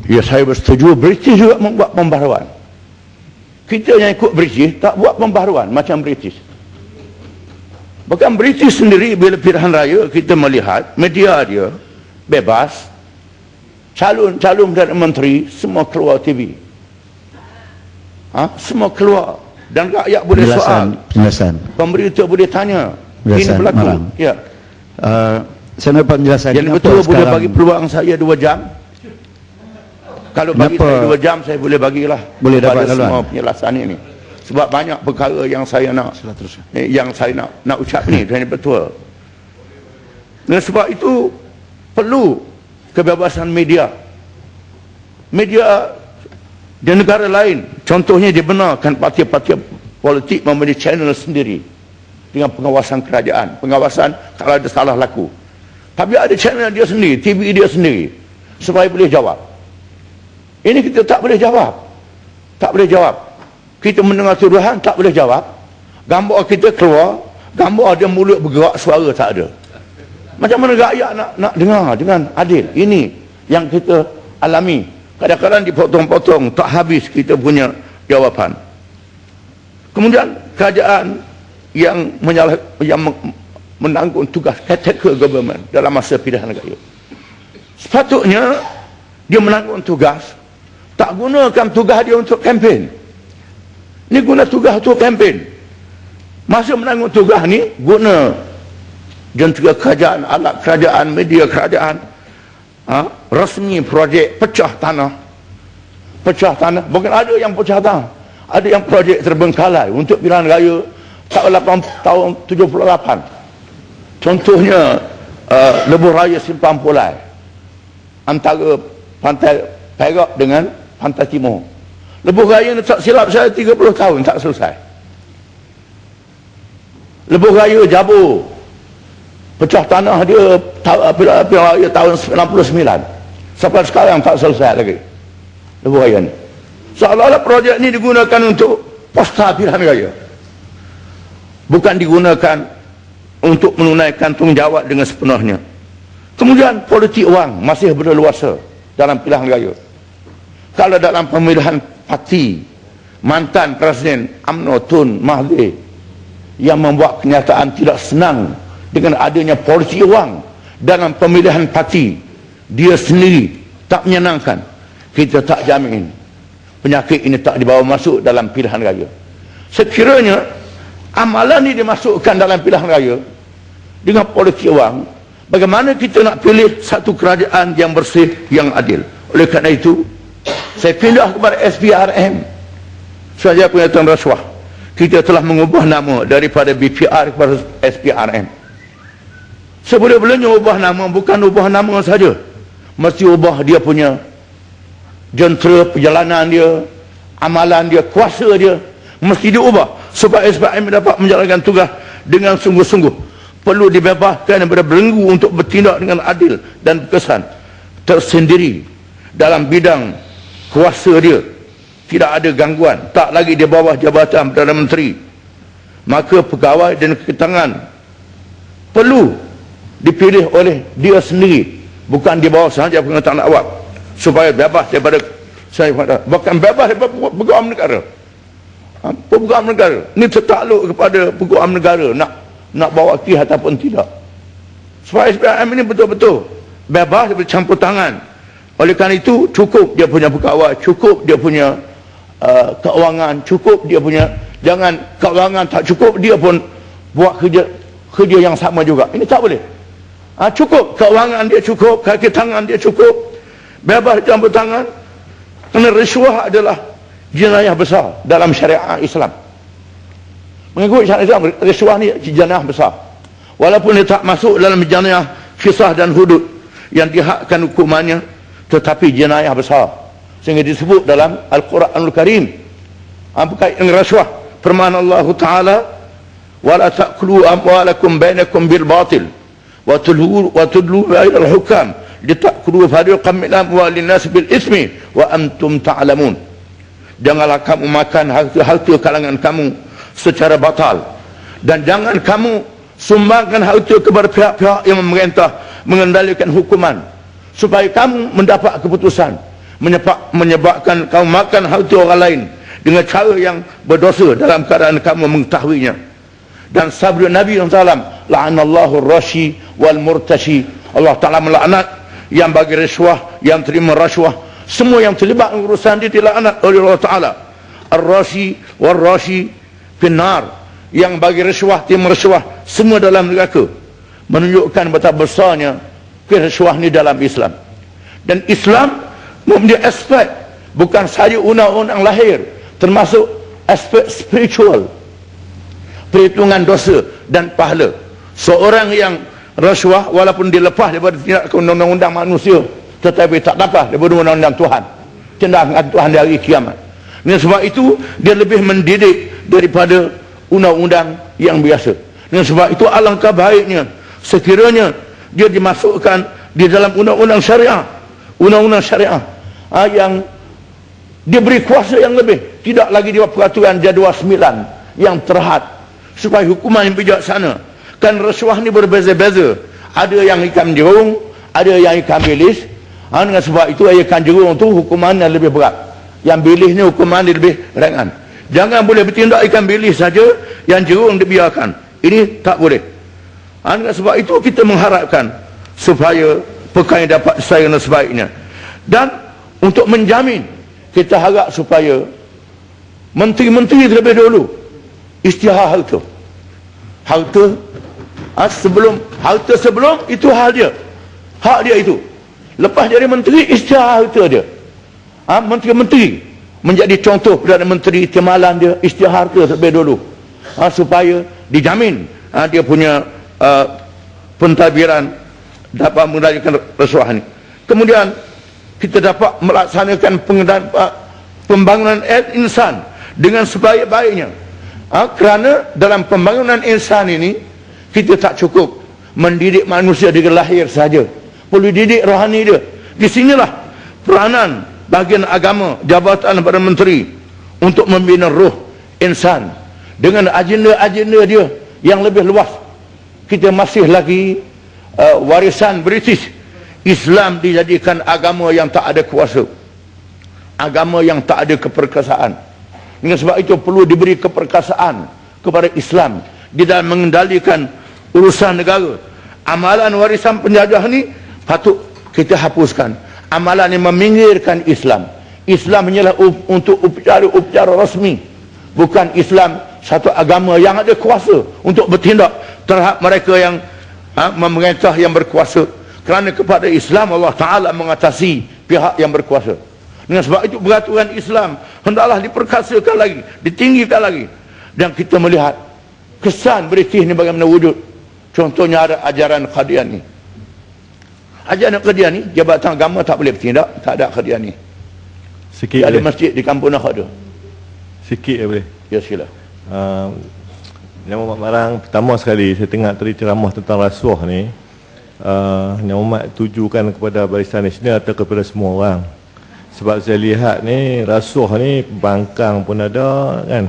Ya, saya bersetuju. British juga membuat pembaharuan. Kita yang ikut British tak buat pembaharuan macam British. Bahkan British sendiri bila pilihan raya kita melihat media dia bebas, calon Perdana Menteri semua keluar TV, semua keluar, dan rakyat boleh soal, penjelasan. Pemberita boleh tanya, ini berlaku. Malam. Ya. Saya dapat penjelasan. Yang betul boleh bagi peluang saya 2 jam. Kalau bagi saya 2 jam, saya boleh bagilah. Boleh dapat semua penjelasan ini. Sebab banyak perkara yang saya nak nak ucap ni dan betul. Dan sebab itu perlu kebebasan media. Media di negara lain, contohnya dibenarkan parti-parti politik mempunyai channel sendiri dengan pengawasan kerajaan, pengawasan kalau ada salah laku. Tapi ada channel dia sendiri, TV dia sendiri, supaya boleh jawab. Ini kita tak boleh jawab. Tak boleh jawab. Kita mendengar tuduhan, tak boleh jawab. Gambar kita keluar, gambar dia mulut bergerak, suara tak ada. Macam mana rakyat nak dengar dengan adil? Ini yang kita alami. Kadang-kadang dipotong-potong, tak habis kita punya jawapan. Kemudian kerajaan yang menanggung tugas caretaker government dalam masa pilihan raya, sepatutnya dia menanggung tugas, tak gunakan tugas dia untuk kempen. Ni guna tugas untuk kempen. Masa menanggung tugas ni guna jentera kerajaan, alat kerajaan, media kerajaan, resmi projek pecah tanah. Bukan ada yang pecah tanah, ada yang projek terbengkalai untuk pilihan raya tahun 78. Contohnya lebuh raya Simpang Pulai antara Pantai Perak dengan Pantai Timur. Lebuh raya ni tak silap saya 30 tahun tak selesai. Lebuh raya Jabur, pecah tanah dia pilihan raya tahun 99, sampai sekarang tak selesai lagi lebuh raya ni. Seolah-olah projek ni digunakan untuk posta pilihan raya, bukan digunakan untuk menunaikan tanggungjawab dengan sepenuhnya. Kemudian politik wang masih berleluasa dalam pilihan raya. Kalau dalam pemilihan parti, mantan Presiden UMNO Tun Mahathir yang membuat kenyataan tidak senang dengan adanya politik wang dalam pemilihan parti, dia sendiri tak menyenangkan, kita tak jamin penyakit ini tak dibawa masuk dalam pilihan raya. Sekiranya amalan ini dimasukkan dalam pilihan raya dengan politik wang, bagaimana kita nak pilih satu kerajaan yang bersih, yang adil? Oleh kerana itu saya pindah kepada SPRM saja penyataan rasuah. Kita telah mengubah nama daripada BPR kepada SPRM. Seboleh-bolehnya ubah nama, bukan ubah nama saja, mesti ubah dia punya jentera perjalanan dia, amalan dia, kuasa dia, mesti diubah supaya SPRM dapat menjalankan tugas dengan sungguh-sungguh. Perlu dibebaskan daripada belenggu untuk bertindak dengan adil dan berkesan tersendiri dalam bidang kuasa dia. Tidak ada gangguan, tak lagi di bawah jabatan Perdana Menteri. Maka pegawai dan ketangan perlu dipilih oleh dia sendiri, bukan di bawah sahaja pengetahuan awak, supaya bebas daripada bahkan bebas daripada peguam negara. Peguam negara ni tertakluk kepada peguam negara nak bawa kih ataupun tidak. Supaya SPRM ini betul-betul bebas daripada campur tangan. Oleh kerana itu cukup dia punya pegawai, cukup dia punya keuangan, cukup dia punya, jangan keuangan tak cukup dia pun buat kerja yang sama juga. Ini tak boleh. Cukup keuangan dia, cukup kaki tangan dia, cukup bebas campur tangan. Kerana risuah adalah jenayah besar dalam syariat Islam. Mengikut syariat Islam, risuah ni jenayah besar. Walaupun dia tak masuk dalam jenayah kisah dan hudud yang dihakkan hukumannya, tetapi jenayah besar, sehingga disebut dalam Al-Quranul Karim berkaitan dengan rasuah. Firman Allah Ta'ala, wala ta'kulu amwalakum bainakum bil batil wa tudlu ila al-hukam litakulu fariqan min amwalin nas bil ismi wa antum ta'lamun. Janganlah kamu makan harta kalangan kamu secara batal, dan jangan kamu sumbangkan harta kepada pihak-pihak yang memerintah mengendalikan hukuman, supaya kamu mendapat keputusan menyebabkan kamu makan harta orang lain dengan cara yang berdosa dalam keadaan kamu mengetahuinya. Dan sabda Nabi SAW, la'anallahu rashi wal murtashi, Allah Ta'ala melaknat yang bagi rasuah, yang terima rasuah, semua yang terlibat urusan dia dilaknat oleh Allah Ta'ala. Ar-rashi wal rashi finnar, yang bagi rasuah, terima rasuah, semua dalam neraka. Menunjukkan betapa besarnya rasuah ni dalam Islam. Dan Islam mempunyai aspek bukan sahaja undang-undang lahir, termasuk aspek spiritual, perhitungan dosa dan pahala. Seorang yang rasuah walaupun dilepas daripada tindakan undang-undang manusia, tetapi tak dapat daripada undang-undang Tuhan, tindakan Tuhan di hari kiamat. Dan sebab itu dia lebih mendidik daripada undang-undang yang biasa. Dan sebab itu alangkah baiknya sekiranya dia dimasukkan di dalam undang-undang syariah, yang diberi kuasa yang lebih, tidak lagi di peraturan jadual 9 yang terhad, supaya hukuman yang bijaksana. Kan rasuah ni berbeza-beza, ada yang ikan jerung, ada yang ikan bilis. Dengan sebab itu ikan jerung tu hukumannya lebih berat, yang bilis ni hukumannya lebih ringan. Jangan boleh bertindak ikan bilis saja, yang jerung dibiarkan. Ini tak boleh. Dengan sebab itu kita mengharapkan supaya perkara yang dapat diselesaikan sebaiknya. Dan untuk menjamin, kita harap supaya menteri-menteri terlebih dahulu isytihar harta sebelum itu hak dia itu. Lepas jadi menteri, isytihar harta dia. Menteri-menteri menjadi contoh Perdana Menteri, timalan dia isytihar harta terlebih dahulu, supaya dijamin dia punya pentadbiran dapat mengendalikan rasuah ni. Kemudian kita dapat melaksanakan pembangunan insan dengan sebaik-baiknya. Kerana dalam pembangunan insan ini kita tak cukup mendidik manusia dari lahir saja, perlu didik rohani dia. Di sinilah peranan bahagian agama, jabatan Perdana Menteri untuk membina roh insan dengan agenda-agenda dia yang lebih luas. Kita masih lagi warisan British. Islam dijadikan agama yang tak ada kuasa, agama yang tak ada keperkasaan. Dengan sebab itu perlu diberi keperkasaan kepada Islam di dalam mengendalikan urusan negara. Amalan warisan penjajah ni patut kita hapuskan. Amalan yang meminggirkan Islam. Islam hanyalah untuk upacara rasmi, bukan Islam satu agama yang ada kuasa untuk bertindak terhadap mereka yang memerintah yang berkuasa. Kerana kepada Islam Allah Ta'ala mengatasi pihak yang berkuasa. Dengan sebab itu peraturan Islam hendaklah diperkasakan lagi, ditinggikan lagi. Dan kita melihat kesan British ni bagaimana wujud. Contohnya ada ajaran Qadiani. Ajaran Qadiani, jabatan agama tak boleh bertindak, tak ada Qadiani. Sikit ada masjid di kampung nak ada. Sikit boleh? Ya sila. Yang Muhammad Marang, pertama sekali saya tengok tadi ceramah tentang rasuah ni. Yang Muhammad tujukan kepada Barisan Nasional atau kepada semua orang. Sebab saya lihat ni rasuah ni Bangkang pun ada kan.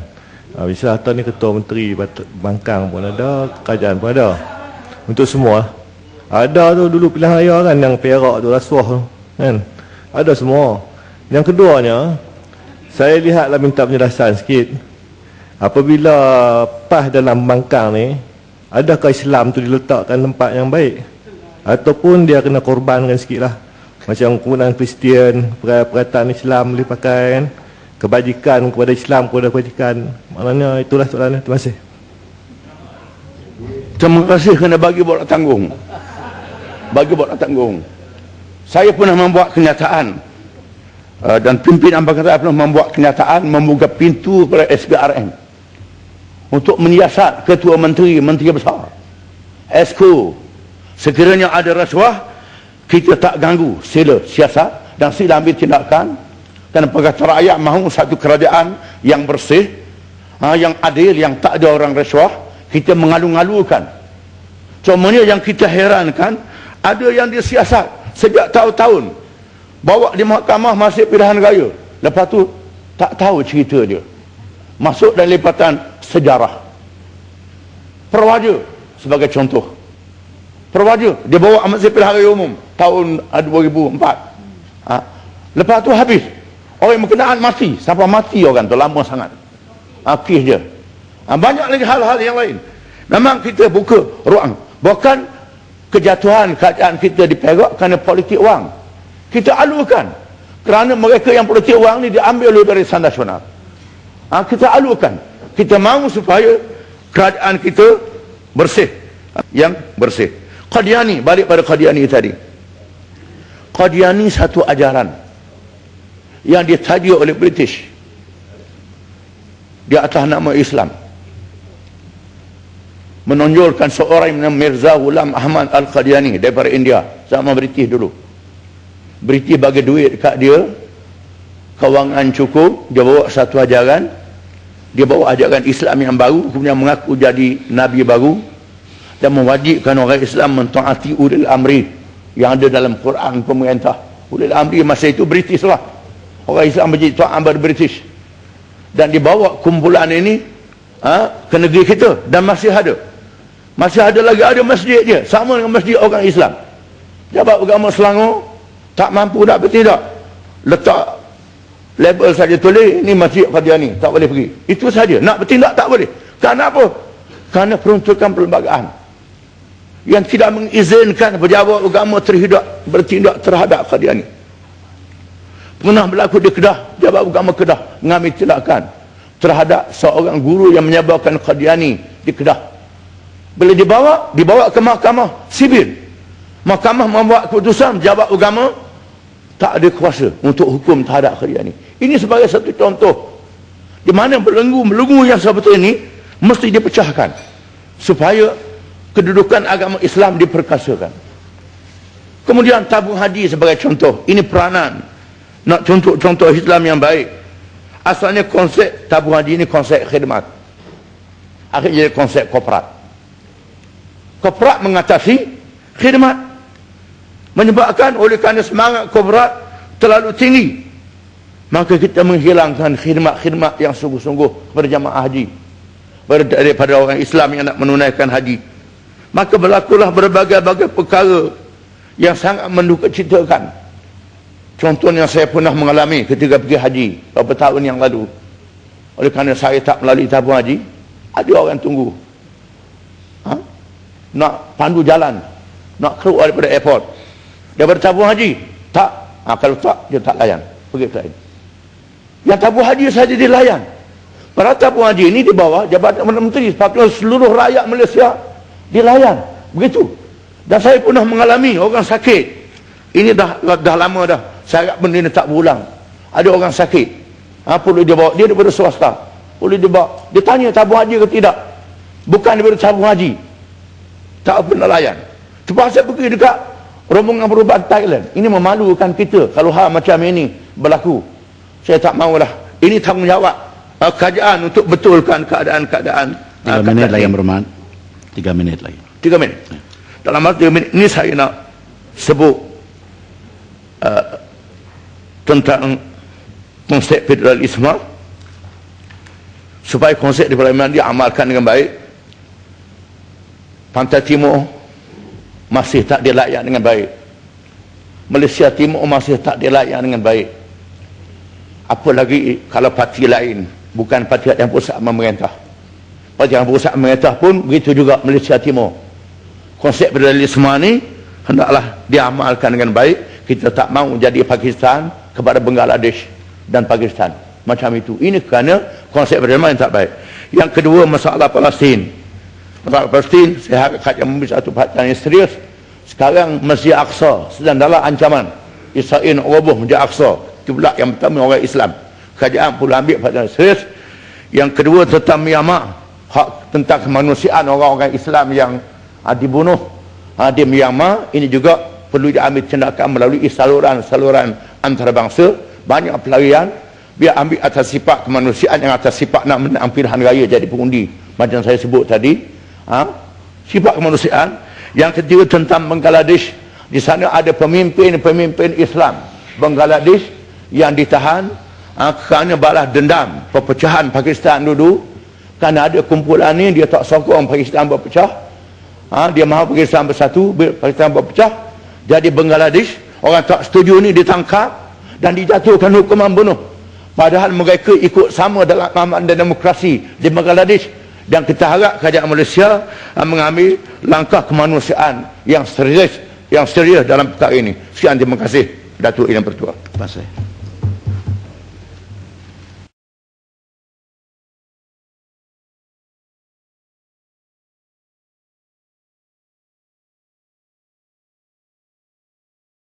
Bisa atau ni Ketua Menteri Bangkang pun ada, kerajaan pun ada. Untuk semua. Ada tu dulu pilihan raya kan, yang Perak tu rasuah tu kan. Ada semua. Yang keduanya, saya lihatlah minta penjelasan sikit. Apabila PAS dalam Bangkang ni, adakah Islam tu diletakkan tempat yang baik? Ataupun dia kena korbankan sikit lah, macam penggunaan Kristian, perkataan Islam boleh pakai kan? Kebajikan kepada Islam, kepada kebajikan. Maknanya itulah soalannya. Terima kasih. Terima kasih kerana bagi bola tanggung. Saya pernah membuat kenyataan, dan pimpinan Pakatan pernah membuat kenyataan membuka pintu kepada SPRM untuk menyiasat ketua menteri besar, Esko. Sekiranya ada rasuah, kita tak ganggu, sila siasat dan sila ambil tindakan. Dan Pakatan Rakyat mahu satu kerajaan yang bersih, yang adil, yang tak ada orang rasuah. Kita mengalu-alukan. Cumanya yang kita herankan, ada yang disiasat sejak tahun-tahun, bawa di mahkamah masih pilihan raya, lepas tu tak tahu cerita dia, masuk dalam lipatan sejarah. Perwaja sebagai contoh. Perwaja dia bawa masih pilihan raya umum tahun 2004. Lepas tu habis. Orang yang berkenaan mati. Sampai mati orang tu, lama sangat. Kes je. Banyak lagi hal-hal yang lain. Memang kita buka ruang. Bukan kejatuhan keadaan kita di Perak kerana politik wang. Kita alurkan. Kerana mereka yang politik wang ni diambil oleh Barisan Nasional. Kita alurkan. Kita mahu supaya keadaan kita bersih. Yang bersih. Qadiani, balik pada Qadiani tadi. Qadiani satu ajaran yang ditajuk oleh British di atas nama Islam, menonjolkan seorang yang Mirza Ghulam Ahmad Al-Qadiani daripada India, sama British dulu. British bagi duit kat dia, kewangan cukup, dia bawa satu ajaran, dia bawa ajaran Islam yang baru, kemudian mengaku jadi Nabi baru dan mewajibkan orang Islam mentaati ulil amri yang ada dalam Quran pemerintah. Ulil amri masa itu British lah. Orang Islam menjadi taat pada British. Dan dibawa kumpulan ini ke negeri kita. Dan masih ada. Masih ada lagi, ada masjid je. Sama dengan masjid orang Islam. Jabat agama Selangor tak mampu nak bertindak. Letak label saja tulis, ini masjid Qadiani, tak boleh pergi. Itu saja. Nak bertindak tak boleh. Kerana apa? Kerana peruntukan perlembagaan yang tidak mengizinkan pejabat agama bertindak terhadap Qadiani. Pernah berlaku di Kedah, jabat agama Kedah mengambil tindakan terhadap seorang guru yang menyebarkan Qadiani di Kedah. Bila dibawa ke mahkamah sivil. Mahkamah membuat keputusan, jabat agama tak ada kuasa untuk hukum terhadap Qadiani. Ini sebagai satu contoh di mana belenggu yang seperti ini mesti dipecahkan supaya kedudukan agama Islam diperkasakan. Kemudian tabung haji sebagai contoh. Ini peranan nak contoh Islam yang baik. Asalnya konsep tabung haji ini konsep khidmat, akhirnya jadi konsep korporat. Korporat mengatasi khidmat, menyebabkan oleh kerana semangat korporat terlalu tinggi, maka kita menghilangkan khidmat-khidmat yang sungguh-sungguh kepada jamaah haji daripada orang Islam yang nak menunaikan haji. Maka berlakulah berbagai-bagai perkara yang sangat mendukacitakan. Contohnya saya pernah mengalami ketika pergi haji beberapa tahun yang lalu. Oleh kerana saya tak melalui tabung haji, ada orang tunggu. Nak pandu jalan, nak keluar daripada airport. Daripada tabung haji, tak. Kalau tak, dia tak layan. Pergi ke lain. Yang tabung haji saja dilayan. Pada tabung haji ini di bawah Jabatan Perdana Menteri, sepatutnya seluruh rakyat Malaysia dilayan. Begitu. Dan saya pernah mengalami orang sakit. Ini dah lama dah. Saya harap benda ini tak berulang. Ada orang sakit, perlu dia bawa, dia daripada swasta, perlu dia bawa, dia tanya tabung haji ke tidak, bukan daripada tabung haji, tak pernah layan. Terpaksa pergi dekat rombongan perubahan Thailand. Ini memalukan kita kalau hal macam ini berlaku. Saya tak maulah. Ini tanggungjawab kerajaan untuk betulkan keadaan-keadaan. 3 minit lagi Berman. 3 minit lagi. 3 minit. Dalam masa 3 minit ini saya nak sebut tentang konsep federalisme, supaya konsep federalisme diamalkan dengan baik. Pantai Timur masih tak dilayan dengan baik. Malaysia Timur masih tak dilayan dengan baik. Apalagi kalau parti lain, bukan parti yang pusat memerintah. Parti yang pusat memerintah pun begitu juga Malaysia Timur. Konsep federalisme ni hendaklah diamalkan dengan baik. Kita tak mahu jadi Pakistan kepada Bangladesh dan Pakistan macam itu. Ini kerana konsep federalisme yang tak baik. Yang kedua, masalah Palestin. Masalah Palestin, saya harap kajian memberi satu perhatian yang serius. Sekarang Masjid Aqsa sedang dalam ancaman Israel nak roboh Masjid Aqsa, kiblat yang pertama orang Islam. Kerajaan perlu ambil perhatian serius. Yang kedua, tentang Myanmar, hak tentang kemanusiaan orang-orang Islam yang dibunuh di Myanmar, ini juga perlu diambil tindakan melalui saluran-saluran antarabangsa. Banyak pelarian, biar ambil atas sifat kemanusiaan yang atas sifat nak menang pilihan raya jadi pengundi macam saya sebut tadi. Sifat kemanusiaan. Yang ketiga, tentang Bangladesh. Di sana ada pemimpin-pemimpin Islam Bangladesh yang ditahan kerana balas dendam perpecahan Pakistan dulu. Kerana ada kumpulan ni, dia tak sokong Pakistan berpecah. Dia mahu Pakistan bersatu, Pakistan berpecah. Jadi Bangladesh, orang tak setuju ni ditangkap, dan dijatuhkan hukuman bunuh. Padahal mereka ikut sama dalam aman dan demokrasi di Bangladesh. Dan kita harap kerajaan Malaysia mengambil langkah kemanusiaan yang serius dalam perkara ini. Sekian, terima kasih Datuk Yang Pertua. Terima kasih.